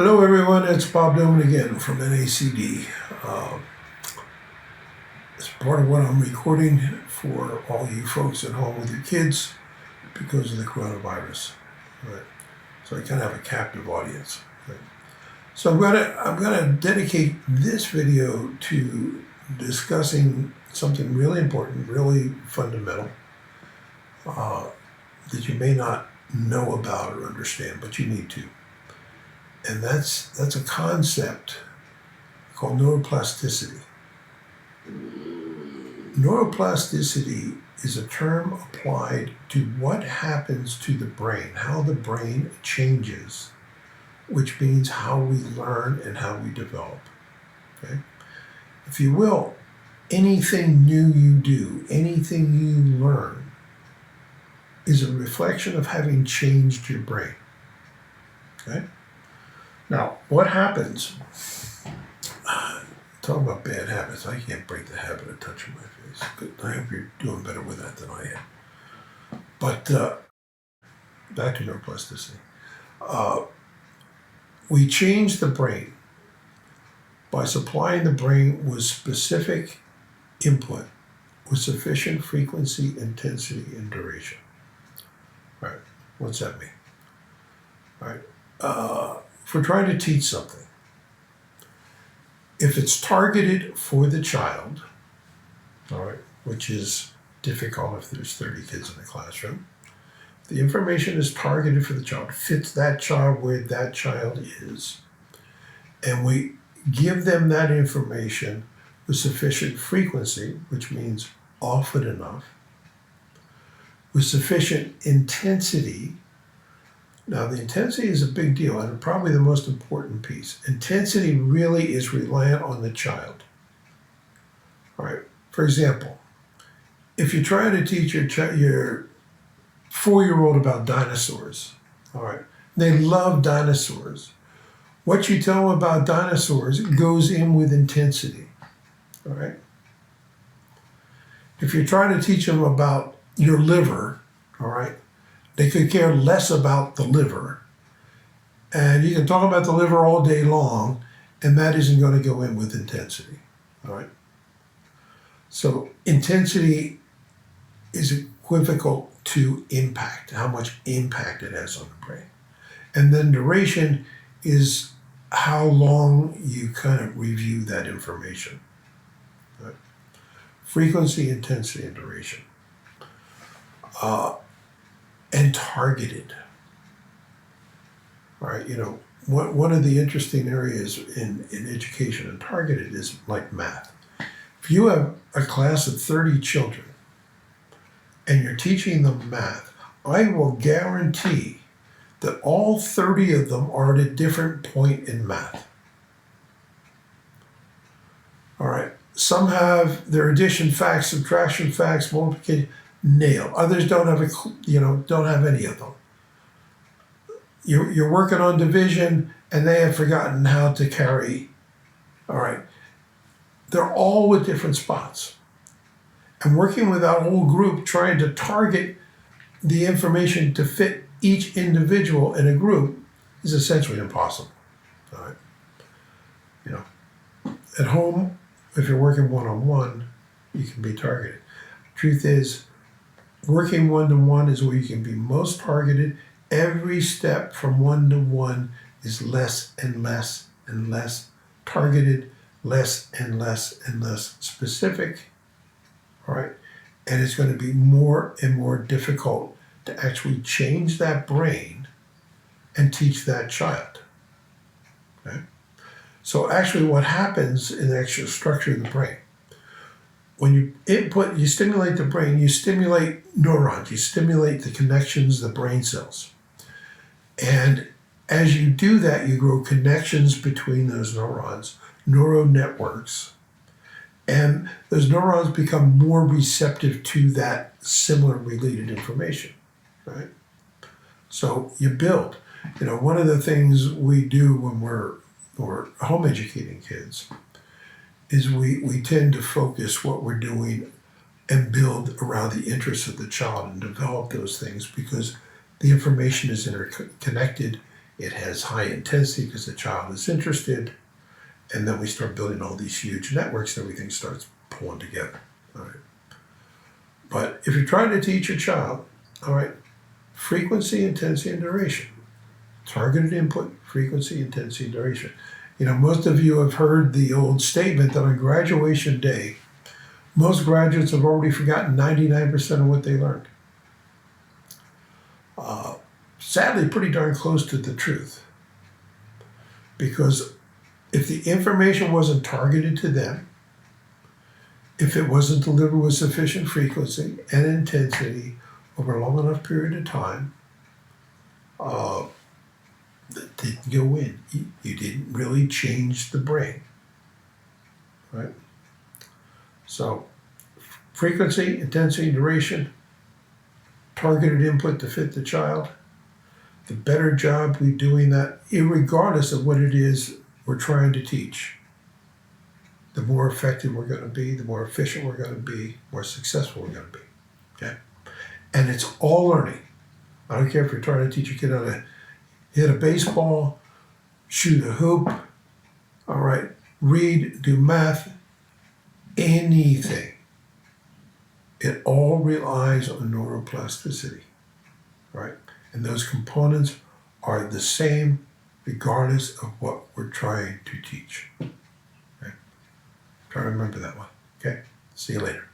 Hello everyone, it's Bob Newman again from NACD. It's part of what I'm recording for all you folks at home with your kids because of the coronavirus. Right? So I kind of have a captive audience. Right? So I'm gonna dedicate this video to discussing something really important, really fundamental, that you may not know about or understand, but you need to. And that's a concept called neuroplasticity. Neuroplasticity is a term applied to what happens to the brain, how the brain changes, which means how we learn and how we develop. Okay? If you will, anything new you do, anything you learn, is a reflection of having changed your brain. Okay? Now, what happens? Talk about bad habits. I can't break the habit of touching my face. Good. I hope you're doing better with that than I am. But back to neuroplasticity. We change the brain by supplying the brain with specific input with sufficient frequency, intensity, and duration. All right. What's that mean? All right. If we're trying to teach something, if it's targeted for the child, all right, which is difficult if there's 30 kids in a classroom, the information is targeted for the child, fits that child where that child is, and we give them that information with sufficient frequency, which means often enough, with sufficient intensity. Now, the intensity is a big deal and probably the most important piece. Intensity really is reliant on the child. All right. For example, if you're trying to teach your 4-year-old about dinosaurs, all right, they love dinosaurs. What you tell them about dinosaurs goes in with intensity. All right. If you're trying to teach them about your liver, all right, they could care less about the liver. And you can talk about the liver all day long, and that isn't going to go in with intensity. All right? So intensity is equivocal to impact, how much impact it has on the brain. And then duration is how long you kind of review that information. Right? Frequency, intensity, and duration. And targeted. All right, one of the interesting areas in education and targeted is like math. If you have a class of 30 children and you're teaching them math, I will guarantee that all 30 of them are at a different point in math. All right, some have their addition facts, subtraction facts, multiplication, nail. Others don't have any of them. You're working on division and they have forgotten how to carry. All right. They're all with different spots. And working with our whole group, trying to target the information to fit each individual in a group is essentially impossible. All right. At home, if you're working one-on-one, you can be targeted. Truth is, working one-to-one is where you can be most targeted. Every step from one-to-one is less and less and less targeted, less and less and less specific. All right? And it's going to be more and more difficult to actually change that brain and teach that child. Okay? So actually what happens in the actual structure of the brain, when you stimulate the brain, you stimulate neurons, you stimulate the connections, the brain cells. And as you do that, you grow connections between those neurons, neural networks, and those neurons become more receptive to that similar related information, right? So you build. One of the things we do when we're home educating kids is we tend to focus what we're doing and build around the interests of the child and develop those things because the information is interconnected It has high intensity because the child is interested. And then we start building all these huge networks and everything starts pulling together. All right. But if you're trying to teach a child, all right, frequency, intensity, and duration. Targeted input, frequency, intensity, and duration. You know, most of you have heard the old statement that on graduation day, most graduates have already forgotten 99% of what they learned. Sadly, pretty darn close to the truth. Because if the information wasn't targeted to them, if it wasn't delivered with sufficient frequency and intensity over a long enough period of time, that didn't go in. You didn't really change the brain, right? So, frequency, intensity, duration, targeted input to fit the child. The better job we're doing that, irregardless of what it is we're trying to teach, the more effective we're going to be, the more efficient we're going to be, more successful we're going to be. Okay? And it's all learning. I don't care if you're trying to teach a kid how to hit a baseball, shoot a hoop, all right, read, do math, anything. It all relies on neuroplasticity, right? And those components are the same regardless of what we're trying to teach. Okay? Try to remember that one. Okay? See you later.